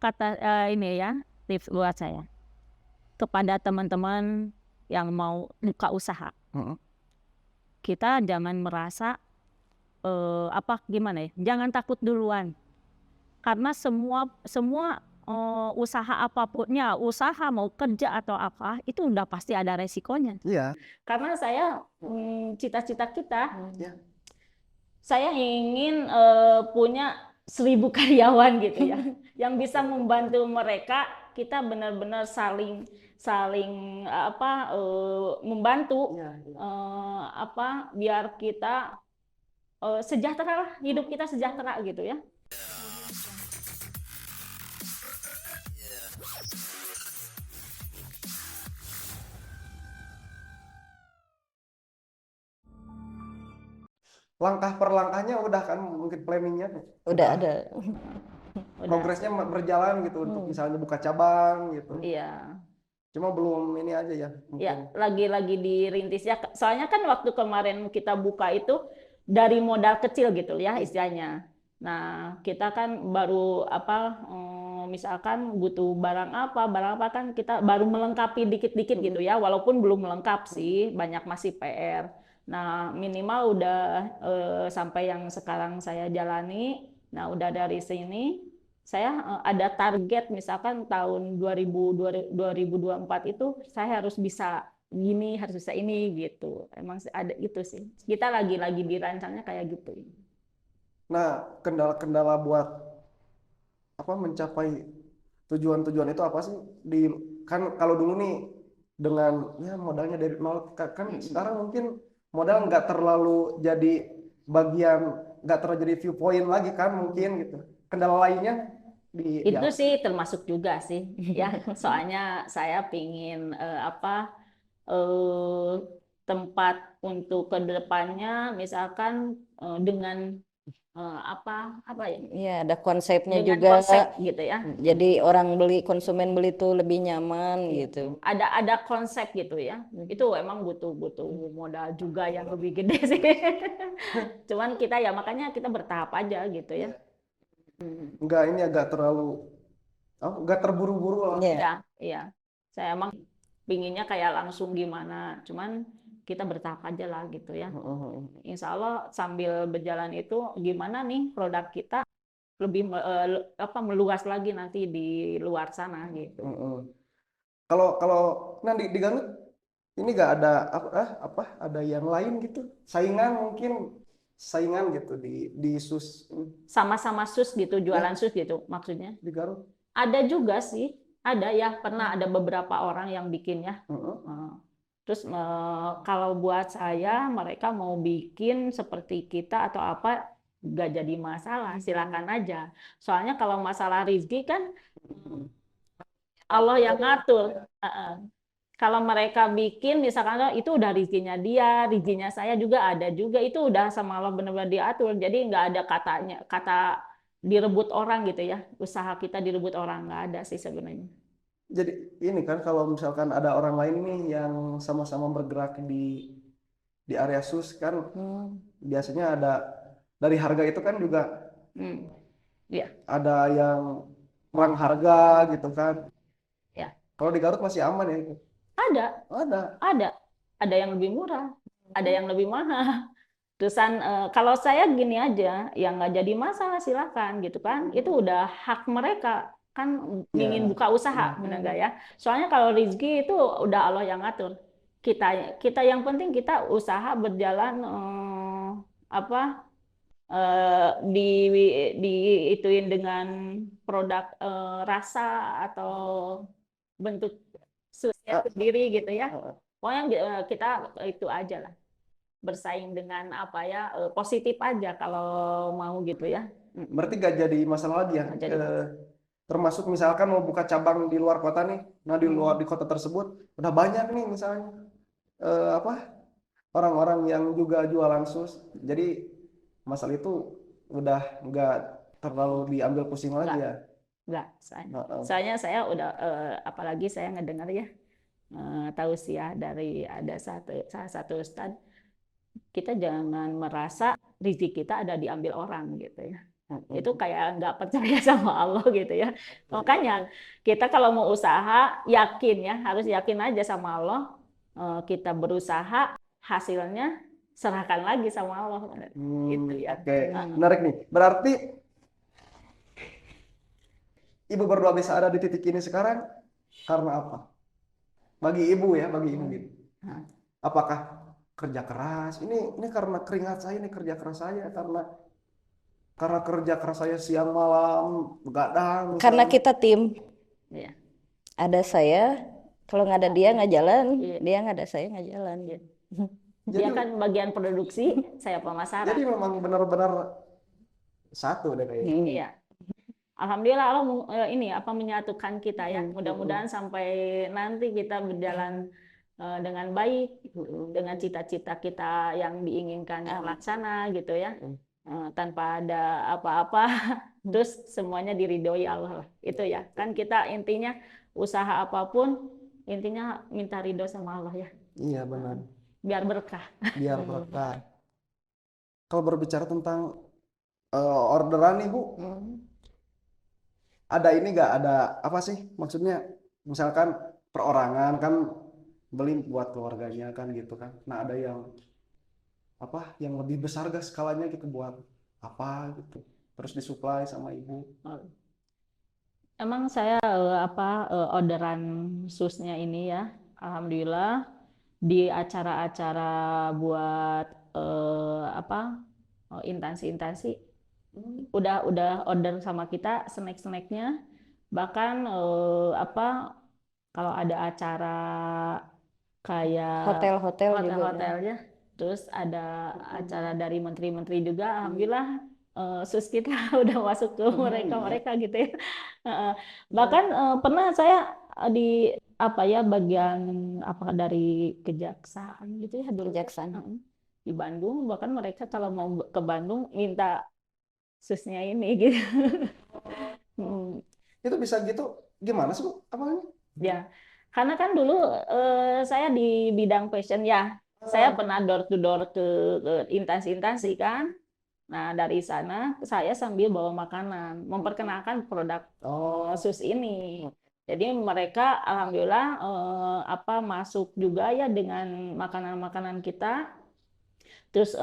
kata ini ya, tips buat saya kepada teman-teman yang mau buka usaha. Kita jangan merasa gimana ya? Jangan takut duluan. Karena semua usaha apapunnya, usaha mau kerja atau apa, itu udah pasti ada resikonya. Iya. Karena saya cita-cita kita, Ya. saya ingin punya 1.000 karyawan gitu ya, yang bisa membantu mereka. Kita benar-benar saling membantu, biar kita sejahtera lah, hidup kita sejahtera gitu ya. Langkah per langkahnya udah kan mungkin planningnya Udah ada. progresnya berjalan gitu untuk misalnya buka cabang gitu. Iya. Cuma belum ini aja ya. Ya, lagi dirintis ya. Soalnya kan waktu kemarin kita buka itu dari modal kecil gitu ya istilahnya. Nah, kita kan baru misalkan butuh barang apa kan kita baru melengkapi dikit-dikit gitu ya, walaupun belum lengkap sih, banyak masih PR. Nah, minimal udah sampai yang sekarang saya jalani. Nah, udah dari sini saya ada target misalkan tahun 2024 itu saya harus bisa gini, harus bisa ini gitu. Emang ada itu sih. Kita lagi dirancangnya kayak gitu. Nah, kendala-kendala buat mencapai tujuan-tujuan itu apa sih? Kan kalau dulu nih dengan ya modalnya dari nol, kan sekarang mungkin modal nggak terlalu jadi nggak terlalu jadi viewpoint lagi kan mungkin gitu. Kendala lainnya Itu sih termasuk juga sih ya. Soalnya saya pingin tempat untuk kedepannya misalkan dengan apa ya? Iya, ada konsepnya Dengan juga. konsep gitu ya. Jadi konsumen beli tuh lebih nyaman gitu. Ada konsep gitu ya. Itu emang butuh modal juga yang lebih gede sih. Cuman kita ya makanya kita bertahap aja gitu ya. nggak ini agak terlalu nggak terburu-buru lah. Ya, iya. Saya emang pinginnya kayak langsung gimana. Cuman kita bertahap aja lah gitu ya. Insya Allah sambil berjalan itu gimana nih produk kita lebih meluas lagi nanti di luar sana gitu. Kalau di Garut ini nggak ada ada yang lain gitu saingan gitu di SUS Sama-sama sus gitu, jualan sus gitu maksudnya. di Garut. Ada juga sih, ada ya, pernah ada beberapa orang yang bikin ya. Terus kalau buat saya mereka mau bikin seperti kita atau apa nggak jadi masalah, silakan aja. Soalnya kalau masalah rezeki kan Allah yang ngatur. Kalau mereka bikin misalkan itu udah rezekinya dia, rezekinya saya juga ada juga, itu udah sama Allah benar-benar diatur. Jadi nggak ada kata direbut orang gitu ya. Usaha kita direbut orang nggak ada sih sebenarnya. Jadi ini kan kalau misalkan ada orang lain nih yang sama-sama bergerak di area SUS kan biasanya ada dari harga itu kan juga Ya. ada yang kurang harga gitu kan. Ya. Kalau di Garut masih aman ya? Ada yang lebih murah, ada yang lebih mahal. Terusan kalau saya gini aja, yang nggak jadi masalah silakan gitu kan. Itu udah hak mereka kan ingin buka usaha, benar nggak ya? Soalnya kalau rezeki itu udah Allah yang ngatur. Kita yang penting kita usaha berjalan di ituin dengan produk rasa atau bentuk susnya sendiri gitu ya. Pokoknya kita itu aja lah, bersaing dengan positif aja kalau mau gitu ya. Berarti gak jadi masalah lagi ya. Termasuk misalkan mau buka cabang di luar kota nih, nah di kota tersebut udah banyak nih misalnya orang-orang yang juga jualan sus, jadi masalah itu udah nggak terlalu diambil pusing lagi ya. Enggak, soalnya saya udah apalagi saya ngedengar ya tausiah dari ada salah satu ustadz, kita jangan merasa rezeki kita ada diambil orang gitu ya. Itu kayak nggak percaya sama Allah gitu ya. Makanya kita kalau mau usaha yakin ya, harus yakin aja sama Allah. Kita berusaha, hasilnya serahkan lagi sama Allah. Gitu ya. Oke, menarik nih. Berarti ibu berdua bisa ada di titik ini sekarang karena apa? Bagi ibu ya, bagi ibu gitu. Nah, Apakah kerja keras? Ini karena keringat saya, ini kerja keras saya karena kerja keras saya siang malam begadang Karena misalnya. kita tim, iya. ada saya, kalau nggak ada dia nggak jalan, Iya. dia nggak ada saya nggak jalan. Dia Jadi kan bagian produksi, saya pemasaran. jadi memang benar-benar satu deh kayaknya. Iya. Alhamdulillah Allah ini apa menyatukan kita ya. Mudah-mudahan sampai nanti kita berjalan dengan baik dengan cita-cita kita yang diinginkan terlaksana gitu ya. Tanpa ada apa-apa terus semuanya diridhoi Allah lah. Itu ya. Kan kita intinya usaha apapun intinya minta ridho sama Allah ya. Iya benar. Biar berkah. Biar berkah. Kalau berbicara tentang orderan nih Bu, ada ini nggak ada apa sih maksudnya misalkan perorangan kan beli buat keluarganya kan gitu kan. Nah ada yang apa yang lebih besar gak skalanya gitu buat apa gitu terus disuplai sama ibu. Emang saya orderan susnya ini ya, alhamdulillah di acara-acara buat instansi-instansi udah order sama kita snack-snacknya, bahkan kalau ada acara kayak Hotel-hotel juga. hotel-hotelnya, terus ada acara dari menteri-menteri juga, alhamdulillah sus kita udah masuk ke mereka gitu ya. Bahkan pernah saya di bagian dari kejaksaan gitu ya dulu Kejaksaan. di Bandung, bahkan mereka kalau mau ke Bandung minta susnya ini gitu. Itu bisa gitu gimana sih Bu? Apanya? Ya, karena kan dulu saya di bidang fashion ya, saya pernah door to door ke instansi-instansi kan. Nah, dari sana saya sambil bawa makanan, memperkenalkan produk sus ini. Jadi mereka alhamdulillah masuk juga ya dengan makanan-makanan kita. Terus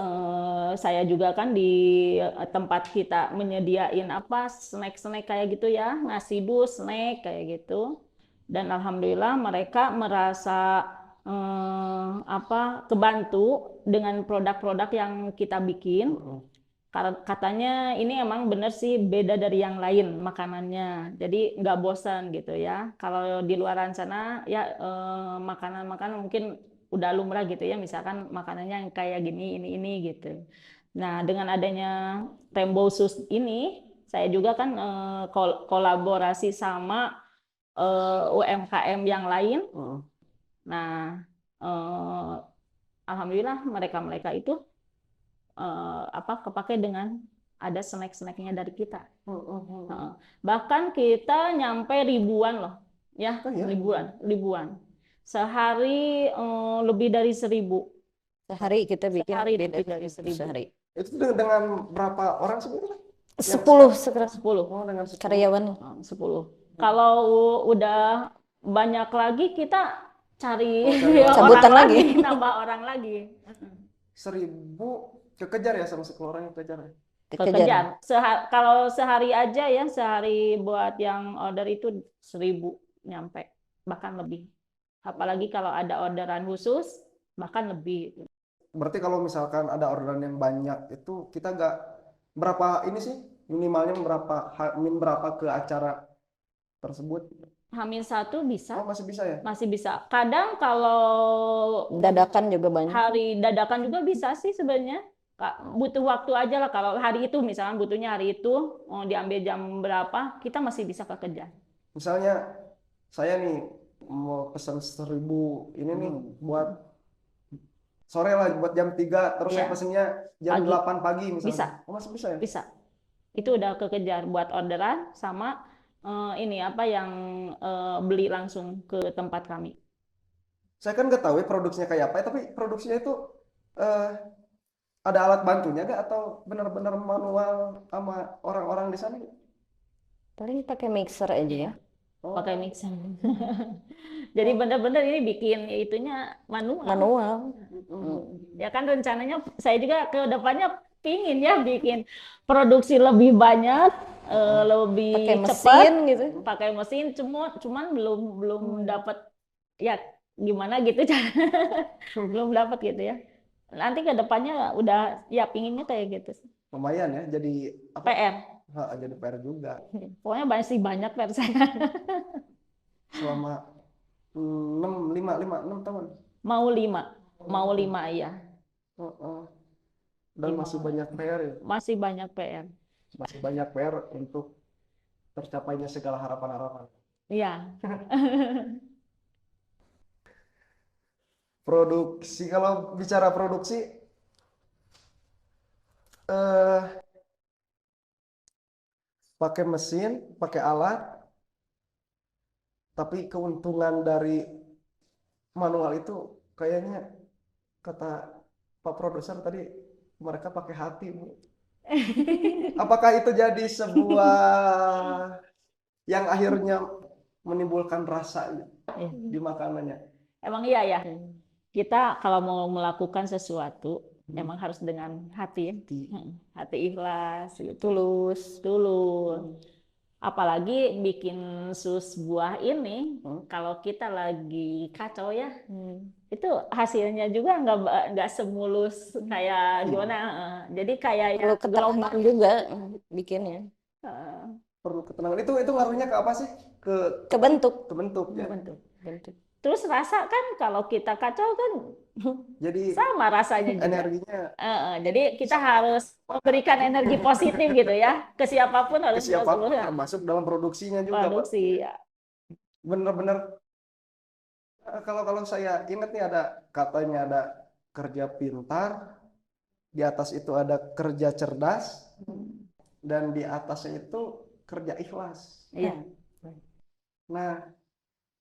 saya juga kan di tempat kita menyediain snack-snack kayak gitu ya, nasi dus, snack kayak gitu. Dan alhamdulillah mereka merasa kebantu dengan produk-produk yang kita bikin. Katanya ini emang bener sih beda dari yang lain makanannya, jadi nggak bosan gitu ya. Kalau di luaran sana ya makanan-makanan mungkin udah lumrah gitu ya, misalkan makanannya yang kayak gini ini gitu. Nah dengan adanya Tembo Sus ini, saya juga kan kolaborasi sama UMKM yang lain. Nah alhamdulillah mereka itu kepake dengan ada snack-snacknya dari kita. Bahkan kita nyampe ribuan loh, ya, Oh, ya? ribuan. Sehari lebih dari 1.000. Sehari kita bikin Sehari beda lebih dari 1.000. sehari. Itu dengan berapa orang sebetulnya? 10 sekarang 10. Oh, dengan 10. karyawan. 10. Kalau udah banyak lagi kita cari Cabutan orang lagi. nambah orang lagi. 1.000 kekejar ya sama 10 orang yang kekejar ya? Kekejar. Kalau sehari aja ya, sehari buat yang order itu 1.000 nyampe, bahkan lebih. Apalagi kalau ada orderan khusus, bahkan lebih. Berarti kalau misalkan ada orderan yang banyak itu kita nggak berapa ini sih minimalnya berapa ke acara tersebut? H-1 bisa, Oh masih bisa ya? masih bisa. Kadang kalau Dadakan juga banyak. hari dadakan juga bisa sih sebenarnya. Butuh waktu aja lah. Kalau hari itu misalnya butuhnya hari itu diambil jam berapa, kita masih bisa kekejar. Misalnya saya nih mau pesan 1.000 ini nih buat sore lah buat jam 3 terus saya Iya. pesennya jam Pagi. 8 pagi misalnya. Bisa. Oh masih bisa ya? Bisa. Itu udah kekejar buat orderan sama yang beli langsung ke tempat kami. Saya kan nggak tahu ya produksinya kayak apa, tapi produksinya itu ada alat bantunya gak atau benar-benar manual sama orang-orang di sana? Paling pakai mixer aja ya. pakai Oh, mixer. Jadi benar-benar ini bikin itunya manual. Manual. Ya kan rencananya saya juga ke depannya pingin ya bikin produksi lebih banyak, lebih Pakai cepat, mesin gitu. pakai mesin. Cuman belum dapat ya gimana gitu belum dapat gitu ya. Nanti ke depannya udah ya pinginnya kayak gitu. lumayan ya, jadi apa? PR. Jadi PR juga. Pokoknya masih banyak PR saya. Selama 6 tahun. Mau 5, mau 5 ya. Heeh. Dan 5. masih banyak PR ya. Masih banyak PR. Masih banyak PR untuk tercapainya segala harapan-harapan. Iya. Produksi, kalau bicara produksi, eh, pakai mesin, pakai alat, tapi keuntungan dari manual itu kayaknya kata Pak Produser tadi mereka pakai hati, Bu. Apakah itu jadi sebuah yang akhirnya menimbulkan rasa Iya. di makanannya? Emang iya ya. Kita kalau mau melakukan sesuatu emang harus dengan hati ya. Hati ikhlas, gitu. Tulus. Apalagi bikin sus buah ini, kalau kita lagi kacau ya, itu hasilnya juga nggak semulus kayak gimana. Jadi kayak Perlu yang ketenangan juga bikinnya. Perlu ketenangan. Itu ngaruhnya ke apa sih? Ke bentuk. Ke bentuk ya. bentuk. Bentuk. Terus rasa kan kalau kita kacau kan Jadi sama rasanya juga. energinya Jadi kita harus memberikan energi positif gitu ya ke siapapun ke harus siapapun, ya, termasuk dalam produksinya juga, Pak. produksi ya. Bener-bener kalau saya ingat nih ada katanya ada kerja pintar, di atas itu ada kerja cerdas, dan di atasnya itu kerja ikhlas. Iya. Nah,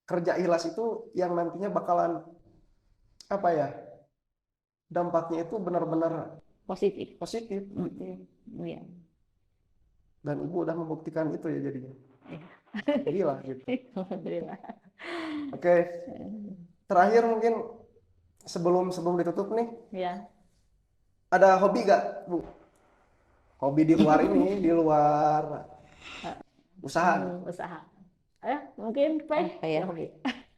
kerja ikhlas itu yang nantinya bakalan apa ya? Dampaknya itu benar-benar Positif. positif. Iya. Dan Ibu udah membuktikan itu ya jadinya. Iya. Gila gitu. Alhamdulillah. Oke. Terakhir mungkin sebelum ditutup nih, Ya. ada hobi gak, Bu? Hobi di luar ini, di luar usaha. Usaha. Mungkin Pak. Apa ya?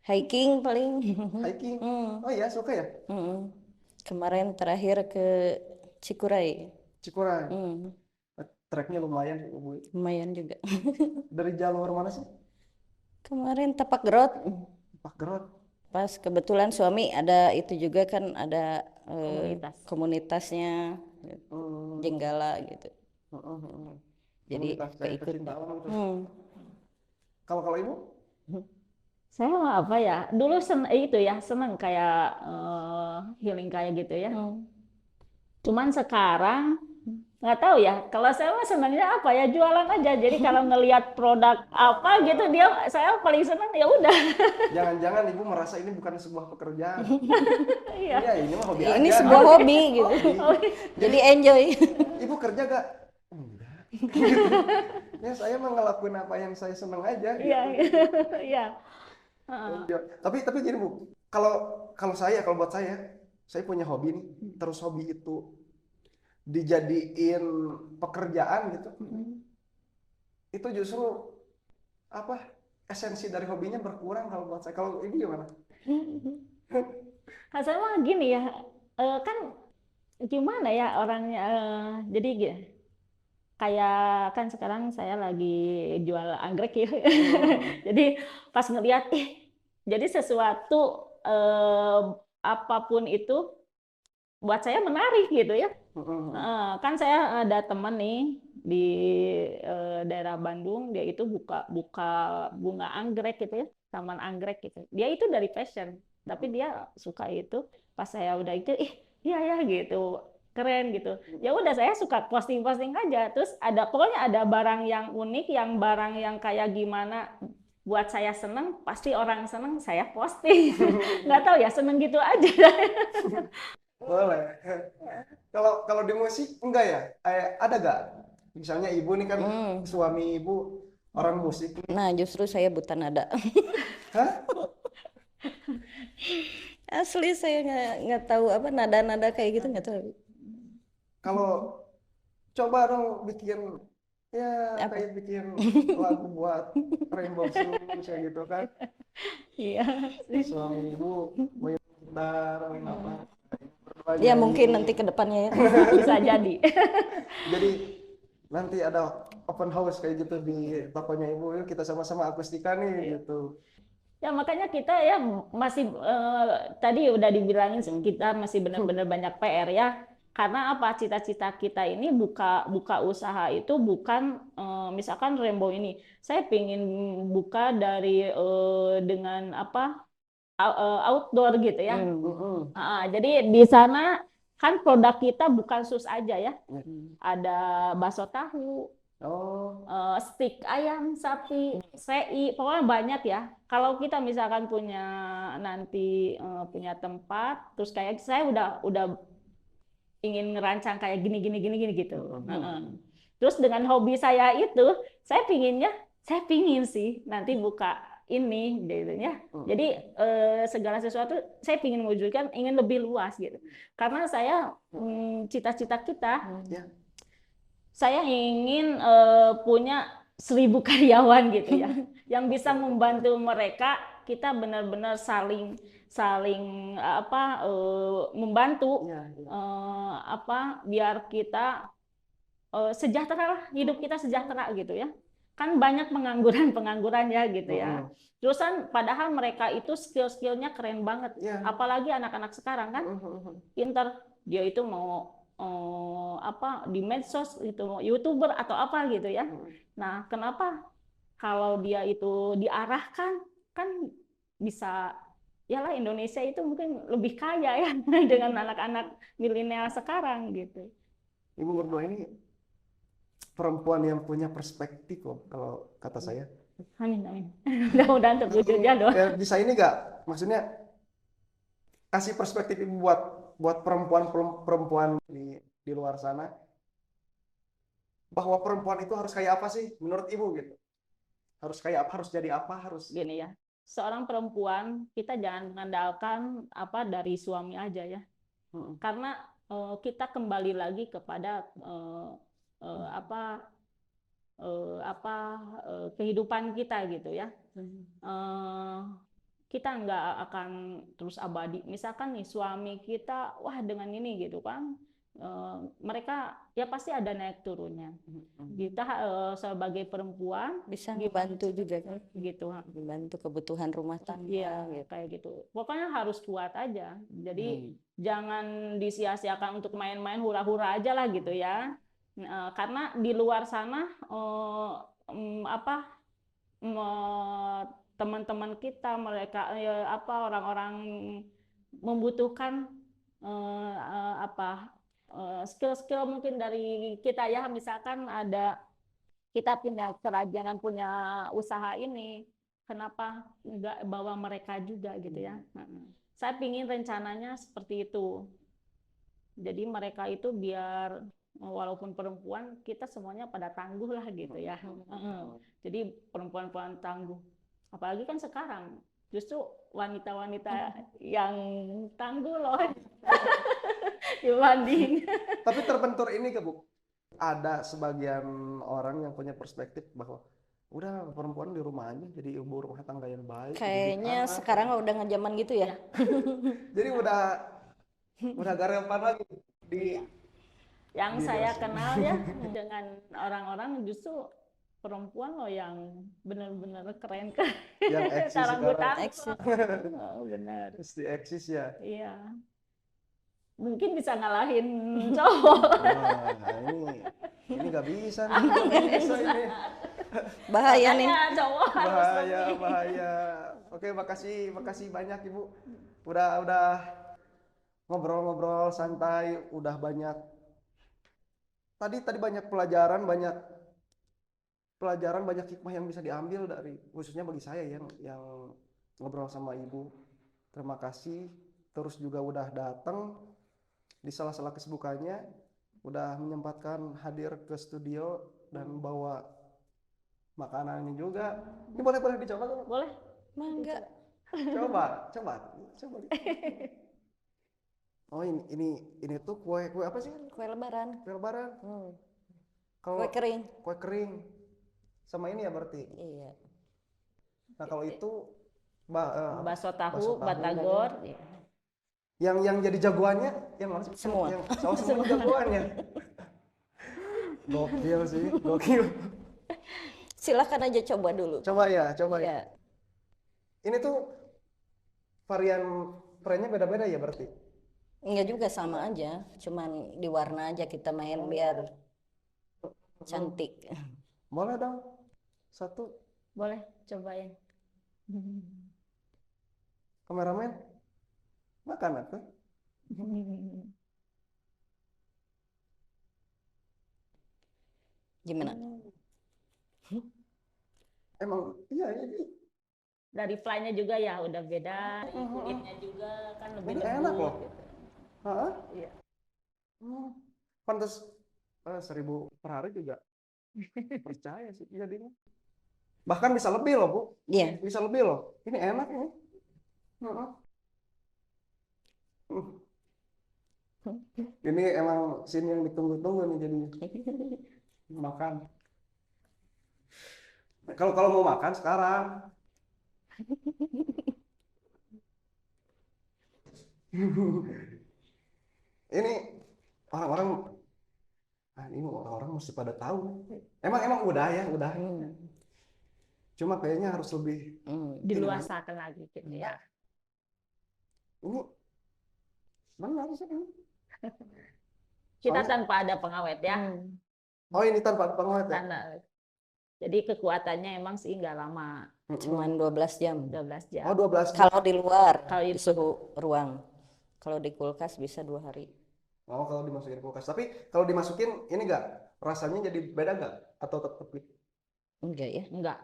Hiking paling. Hiking. Oh iya, suka ya? Kemarin terakhir ke Cikuray. Cikuray. Treknya lumayan, Bu. Lumayan juga. Dari jalur mana sih? Kemarin Tapak Gerot. Tapak Gerot. Pas kebetulan suami ada itu juga kan ada komunitasnya Jenggala gitu. Jadi keikut. Kalau Ibu? Saya mah apa ya? Dulu seneng kayak healing kayak gitu ya. Cuman sekarang nggak tahu ya. Kalau saya mah senangnya apa ya, jualan aja. Jadi kalau ngelihat produk apa gitu saya paling senang ya udah. Jangan-jangan Ibu merasa ini bukan sebuah pekerjaan. Iya. Iya, ini mah hobi aja. Ini sebuah hobi gitu. Jadi enjoy. Ibu kerja gak? Enggak. Ya saya mah ngelakuin apa yang saya senang aja. Iya. Iya. Tapi gini, Bu. Kalau buat saya punya hobi nih. Terus hobi itu dijadiin pekerjaan gitu. Itu justru apa? Esensi dari hobinya berkurang kalau buat saya. Kalau Ibu gimana? Nah, saya mah gini ya, kan gimana ya orangnya, jadi kayak kan sekarang saya lagi jual anggrek ya, jadi pas ngeliat, jadi sesuatu apapun itu buat saya menarik gitu ya. Kan saya ada teman nih di daerah Bandung, dia itu buka bunga anggrek gitu ya, taman anggrek gitu. Dia itu dari passion, tapi dia suka itu. Pas saya udah itu, iya ya gitu, keren gitu. Ya udah saya suka posting aja. Terus pokoknya ada barang yang unik, barang yang kayak gimana buat saya seneng, pasti orang seneng saya posting. Nggak tahu ya, seneng gitu aja. Boleh. Kalau di musik enggak ya? Ada gak? Misalnya ibu nih kan suami ibu orang musik nih. Nah, justru saya buta nada. Hah? Asli saya nggak tahu apa nada-nada kayak gitu nggak tahu. Kalau coba dong bikin ya Apa? kayak bikin lagu buat Rainbow Shoes kayak gitu kan. Iya. Suami ibu main gitar, main apa. Berdua Ya mungkin nyanyi. nanti ke depannya ya. Bisa jadi. Jadi nanti ada open house kayak gitu di tokonya ibu, yuk kita sama-sama akustika nih gitu. Ya makanya kita ya masih tadi udah dibilangin kita masih benar-benar banyak PR ya. Karena apa? Cita-cita kita ini buka usaha itu bukan misalkan Rainbow ini. Saya pengen buka dari dengan apa? Outdoor gitu ya. Mm-mm. Jadi di sana kan produk kita bukan sus aja ya. Ya. Ada bakso tahu, Oh, stik ayam, sapi, sei, pokoknya banyak ya. Kalau kita misalkan punya nanti punya tempat, terus kayak saya udah ingin ngerancang kayak gini gitu. Terus dengan hobi saya itu, saya pingin sih nanti buka ini gitu ya. Jadi segala sesuatu saya pingin mewujudkan, ingin lebih luas gitu. Karena saya cita-cita kita ya. saya ingin punya 1.000 karyawan gitu ya, yang bisa membantu mereka. Kita benar-benar saling saling apa membantu Ya, ya. apa biar kita sejahtera lah, hidup kita sejahtera gitu ya. Kan banyak pengangguran ya gitu ya. Terusan padahal mereka itu skill-skillnya keren banget. Ya. Apalagi anak-anak sekarang kan pinter, dia itu mau apa di medsos itu mau YouTuber atau apa gitu ya. Nah, kenapa kalau dia itu diarahkan kan bisa ya lah, Indonesia itu mungkin lebih kaya ya dengan anak-anak milenial sekarang gitu. Ibu berdua ini perempuan yang punya perspektif kok, kalau kata saya. Amin, amin. Mudah-mudahan terwujud ya doa. Bisa ini nggak? Maksudnya kasih perspektif ibu buat perempuan di luar sana, bahwa perempuan itu harus kayak apa sih menurut ibu gitu? Harus kayak apa? Harus jadi apa? Harus Gini ya, seorang perempuan kita jangan mengandalkan apa dari suami aja ya, karena kita kembali lagi kepada apa kehidupan kita gitu ya. Kita nggak akan terus abadi. Misalkan nih suami kita, wah dengan ini gitu kan, mereka ya pasti ada naik turunnya. Kita sebagai perempuan Bisa dibantu juga kan, gitu, dibantu kebutuhan rumah tangga iya gitu. kayak gitu. Pokoknya harus kuat aja. Jadi jangan disia-siakan untuk main-main hura-hura aja lah gitu ya. Karena di luar sana apa teman-teman kita mereka apa orang-orang membutuhkan apa skill-skill mungkin dari kita ya, misalkan ada kita punya kerajinan, punya usaha ini, kenapa nggak bawa mereka juga gitu ya. Saya pingin rencananya seperti itu, jadi mereka itu biar walaupun perempuan kita semuanya pada tangguh lah gitu ya. Jadi perempuan-perempuan tangguh, apalagi kan sekarang justru wanita-wanita yang tangguh loh dibanding. Tapi terbentur ini ke Bu, ada sebagian orang yang punya perspektif bahwa udah perempuan di rumah aja jadi ibu rumah tangga yang baik. Kayaknya didik anak. sekarang udah nggak zaman gitu ya. Jadi udah gak relevan lagi di Yang di saya dewasa. kenal ya dengan orang-orang justru perempuan loh yang benar-benar keren kan. Yang eksis Sarang sekarang. hutan. Eksis. Oh, benar. Mesti eksis ya. Iya. Mungkin bisa ngalahin cowok. Wah, ini nggak bisa nih, nggak bisa ini. Bahaya nih. Makanya cowok harus Bahaya, lebih. bahaya. Oke, makasih banyak Ibu. Udah ngobrol-ngobrol santai, udah banyak. Tadi banyak pelajaran, banyak hikmah yang bisa diambil dari, khususnya bagi saya yang ngobrol sama Ibu. Terima kasih. Terus juga udah datang di sela-sela kesibukannya udah menyempatkan hadir ke studio dan bawa makanan ini juga. Ini boleh dicoba tuh. Boleh? Mangga. Coba. Oh ini tuh kue apa sih? Kue lebaran. Kue lebaran. Kue Kalau kering. kue kering sama ini ya berarti. Iya. Nah kalau itu Bakso tahu, bakso tahu. batagor. Yang jadi jagoannya yang mana sih? Semua. Yang semua jagoannya. Gokil sih, gokil. Silakan aja coba dulu. Coba ya. Ya. Ini tuh varian prennya beda-beda ya berarti. Enggak juga sama aja, cuman di warna aja kita main biar cantik. Boleh dong. Satu Boleh, cobain. kameramen makan apa? Gimana? Emang iya ini Dari fly-nya juga ya udah beda, dari kulitnya juga kan lebih Ini lembut enak loh. gitu. Hah? Iya. Pantes 1.000 per hari juga percaya sih jadinya. Bahkan bisa lebih loh Bu, Iya. bisa lebih loh. Ini enak ini. Heeh. Ini emang scene yang ditunggu-tunggu nih jadinya. Makan. Kalau mau makan sekarang. Ini orang-orang ini orang-orang mesti pada tahu. Emang udah ya, udah. Cuma kayaknya harus lebih Diluasakan lagi gitu ya. ini benar sih ini. Kita Soalnya- tanpa ada pengawet ya. Oh ini tanpa pengawet ya? Jadi kekuatannya emang sih nggak lama, Cuman 12 jam. 12 jam. Oh 12 jam. Kalau di luar, Kalau di suhu ruang. Kalau di kulkas bisa 2 hari. Oh kalau dimasukin kulkas. Tapi kalau dimasukin ini enggak rasanya jadi beda enggak? Atau tetap gitu? Enggak ya? Enggak.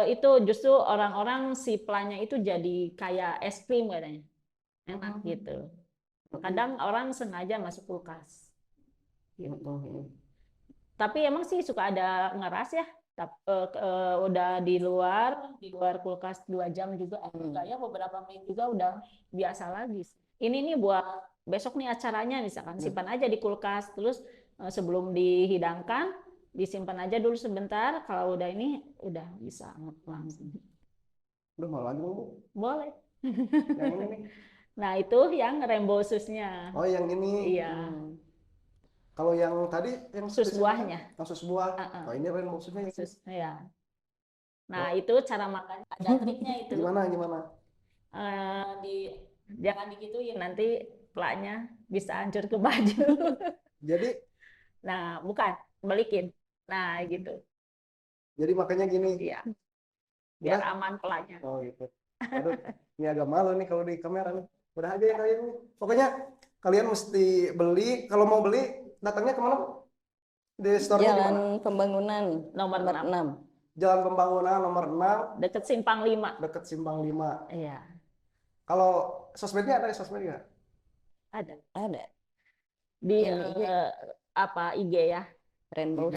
Itu justru orang-orang si planya itu jadi kayak es krim katanya. Enak gitu. Kadang orang sengaja masuk kulkas. Gitu. Tapi emang sih suka ada ngeras ya. Udah di luar kulkas 2 jam juga. Kayak beberapa menit juga udah biasa lagi. Ini nih buat besok nih acaranya misalkan simpan aja di kulkas, terus sebelum dihidangkan disimpan aja dulu sebentar. Kalau udah ini udah bisa langsung. Udah mau lagi Bu? Boleh. Yang ini nih. Nah itu yang rainbow sauce-nya. Oh yang ini. Iya. Kalau yang tadi yang Sus buahnya. yang sus buah. Oh ini rainbow sauce-nya ini. Ya. Nah itu cara makan ada triknya itu. Gimana? Jangan digituin nanti plaknya bisa hancur ke baju. Jadi Nah bukan balikin. Nah gitu. jadi makanya gini. Iya. Biar aman plaknya. Oh gitu. Aduh, ini agak malu nih kalau di kamera nih. Udah aja ya kalian nih. Pokoknya kalian mesti beli. Kalau mau beli datangnya kemana? Di store-nya di mana? Jalan Pembangunan Nomor 6. Jalan Pembangunan nomor 6 Deket Simpang 5. dekat Simpang 5. Iya. Kalau sosmednya ada sosmed nggak? Ada. ada. Di IG. apa IG ya? Rainbow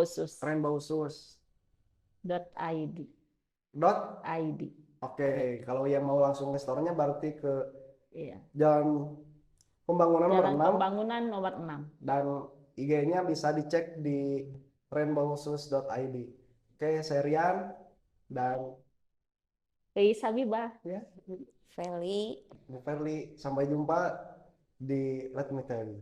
Sauce. Rainbow Sauce. .id. .id. Oke, kalau yang mau langsung ke store-nya berarti ke Iya. Jalan Pembangunan nomor Jalan 6 Pembangunan nomor 6. dan IG-nya bisa dicek di rainbowsauce.id. Oke, saya Rian dan Sabibah. ya Feli. Bu Ferli, sampai jumpa di Let Me Tell You.